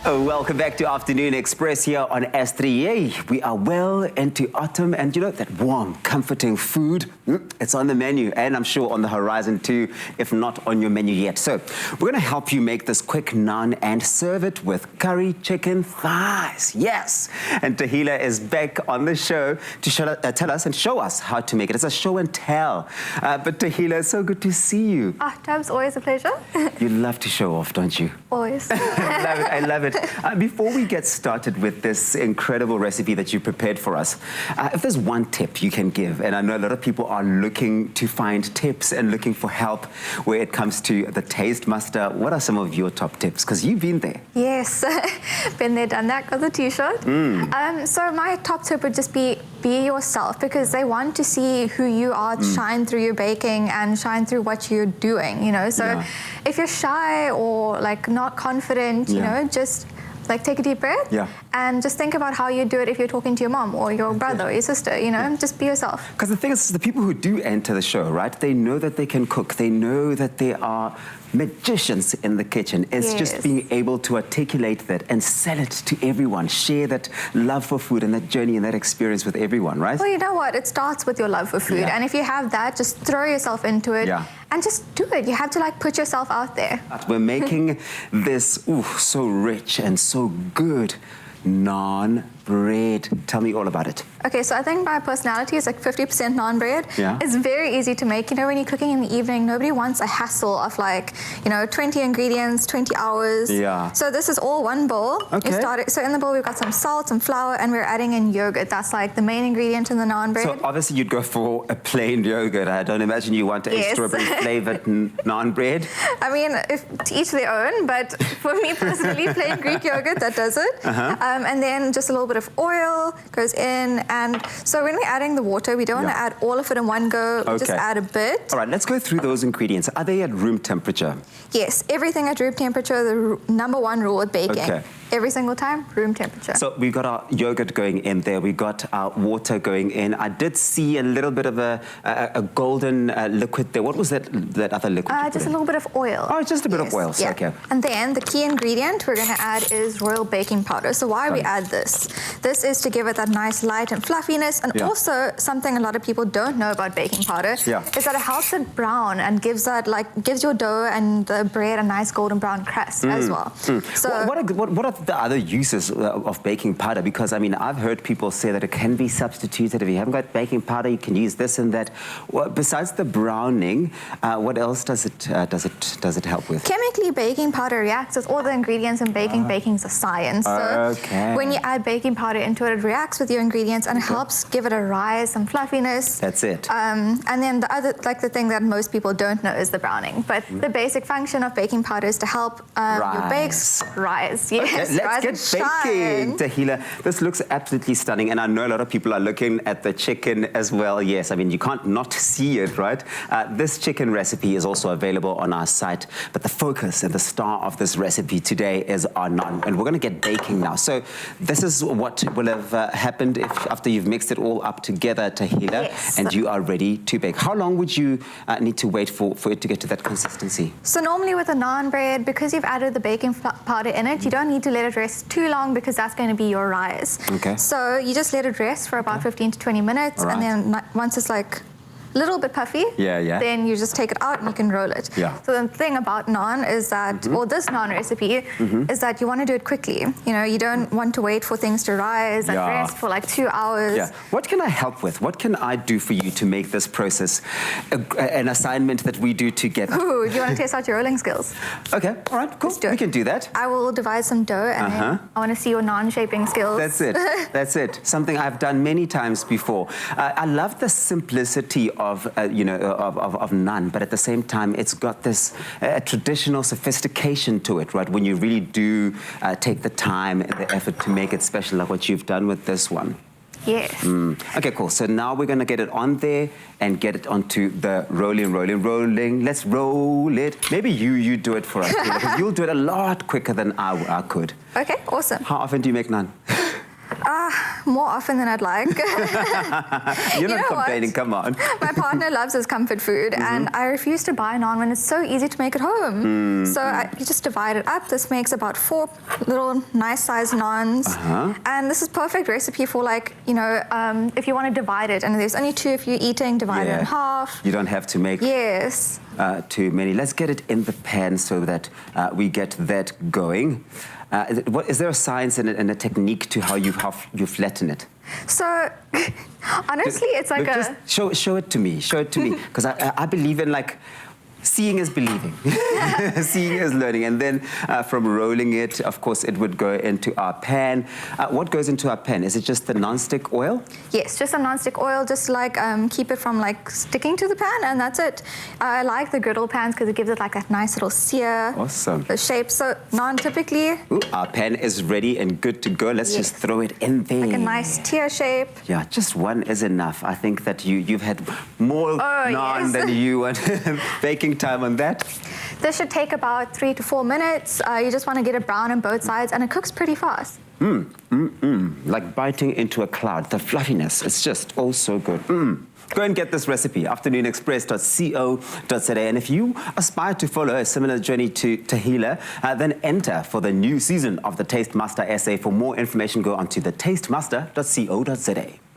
Oh, welcome back to Afternoon Express here on S3. We are well into autumn, and you know that warm, comforting food, it's on the menu, and I'm sure on the horizon too, if not on your menu yet. So we're going to help you make this quick naan and serve it with curry chicken thighs. Yes, and Tahila is back on the show to tell us and show us how to make it. It's a show and tell. But Tahila, it's so good to see you. Tabs, always a pleasure. You love to show off, don't you? Always. I love it. Before we get started with this incredible recipe that you prepared for us, if there's one tip you can give, and I know a lot of people are looking to find tips and looking for help where it comes to the taste master, what are some of your top tips? Because you've been there. Yes, been there, done that, got the t-shirt. So my top tip would just be yourself, because they want to see who you are shine through your baking and shine through what you're doing, you know. So if you're shy or like not confident, you know, just like take a deep breath and just think about how you do it if you're talking to your mom or your brother or your sister, you know, just be yourself. Because the thing is, the people who do enter the show, right, they know that they can cook. They know that they are magicians in the kitchen. It's just being able to articulate that and sell it to everyone. Share that love for food and that journey and that experience with everyone, right? Well, you know what? It starts with your love for food. And if you have that, just throw yourself into it and just do it. You have to like put yourself out there. We're making this so rich and so good naan bread. Tell me all about it. Okay, so I think my personality is like 50% naan bread. It's very easy to make. You know, when you're cooking in the evening, nobody wants a hassle of like, you know, 20 ingredients, 20 hours. So this is all one bowl. So in the bowl, we've got some salt, some flour, and we're adding in yogurt. That's like the main ingredient in the naan bread. So obviously you'd go for a plain yogurt. I don't imagine you want a strawberry flavored naan bread. I mean, to each their own, but for me personally, plain Greek yogurt, that does it. And then just a little bit of oil goes in. And so when we're adding the water, we don't want to add all of it in one go. We just add a bit. All right, let's go through those ingredients. Are they at room temperature? Yes, everything at room temperature, the number one rule with baking. Every single time, room temperature. So we've got our yogurt going in there. We've got our water going in. I did see a little bit of a golden liquid there. What was that other liquid? Just a little bit of oil. Oh, just a bit of oil. Okay. And then the key ingredient we're going to add is royal baking powder. So why we add this? This is to give it that nice light and fluffiness. And also something a lot of people don't know about baking powder is that it helps it brown and gives your dough and the bread a nice golden brown crust as well. So what are the other uses of baking powder? Because I mean, I've heard people say that it can be substituted. If you haven't got baking powder, you can use this and that. Well, besides the browning, what else does it help with? Chemically, baking powder reacts with all the ingredients in baking. Baking's a science. So when you add baking powder into it, it reacts with your ingredients and it helps give it a rise, some fluffiness. That's it. And then the other, like the thing that most people don't know is the browning. But the basic function of baking powder is to help your bakes rise. Let's get baking, Tahila. This looks absolutely stunning, and I know a lot of people are looking at the chicken as well. Yes, I mean, you can't not see it, right? This chicken recipe is also available on our site, but the focus and the star of this recipe today is our naan, and we're going to get baking now. So this is what will have happened after you've mixed it all up together, Tahila, and you are ready to bake. How long would you need to wait for it to get to that consistency? So normally with a naan bread, because you've added the baking powder in it, you don't need to let it rest too long because that's going to be your rise. So you just let it rest for about 15 to 20 minutes, and then once it's like a little bit puffy, then you just take it out and you can roll it. So the thing about naan is that, or this naan recipe, is that you want to do it quickly. You know, you don't want to wait for things to rise and rest for like 2 hours. What can I help with? What can I do for you to make this process an assignment that we do together? Ooh, do you want to test out your rolling skills? Okay, all right, cool. We can do that. I will divide some dough and then I want to see your naan shaping skills. That's it. That's it. Something I've done many times before. I love the simplicity of naan, but at the same time, it's got this traditional sophistication to it, right? When you really do take the time and the effort to make it special, like what you've done with this one. Yes. Okay, cool. So now we're going to get it on there and get it onto the rolling. Let's roll it. Maybe you do it for us, because you'll do it a lot quicker than I could. Okay, awesome. How often do you make naan? more often than I'd like. You're not complaining, come on. My partner loves his comfort food, and I refuse to buy naan when it's so easy to make at home. So you just divide it up. This makes about 4 little nice-sized naans. And this is perfect recipe for, like, you know, if you want to divide it, and there's only 2 if you're eating, divide it in half. You don't have to make too many. Let's get it in the pan so that we get that going. Is there a science and a technique to how you flatten it? So, honestly, it's like just show it to me. Show it to me, because I believe in, like, seeing is believing. Seeing is learning. And then from rolling it, of course, it would go into our pan. What goes into our pan? Is it just the non-stick oil? Yes, just the non-stick oil, just like keep it from like sticking to the pan, and that's it. I like the griddle pans because it gives it like that nice little sear. Awesome. The shape. So naan typically. Ooh, our pan is ready and good to go. Let's just throw it in there. Like a nice tear shape. Yeah, just one is enough. I think that you've had more naan than you want. Baking time on that? This should take about 3 to 4 minutes. You just want to get it brown on both sides, and it cooks pretty fast. Like biting into a cloud. The fluffiness, it's just oh so good. Go and get this recipe, afternoonexpress.co.za. And if you aspire to follow a similar journey to Tahila, then enter for the new season of the Taste Master SA. For more information, go on to thetastemaster.co.za.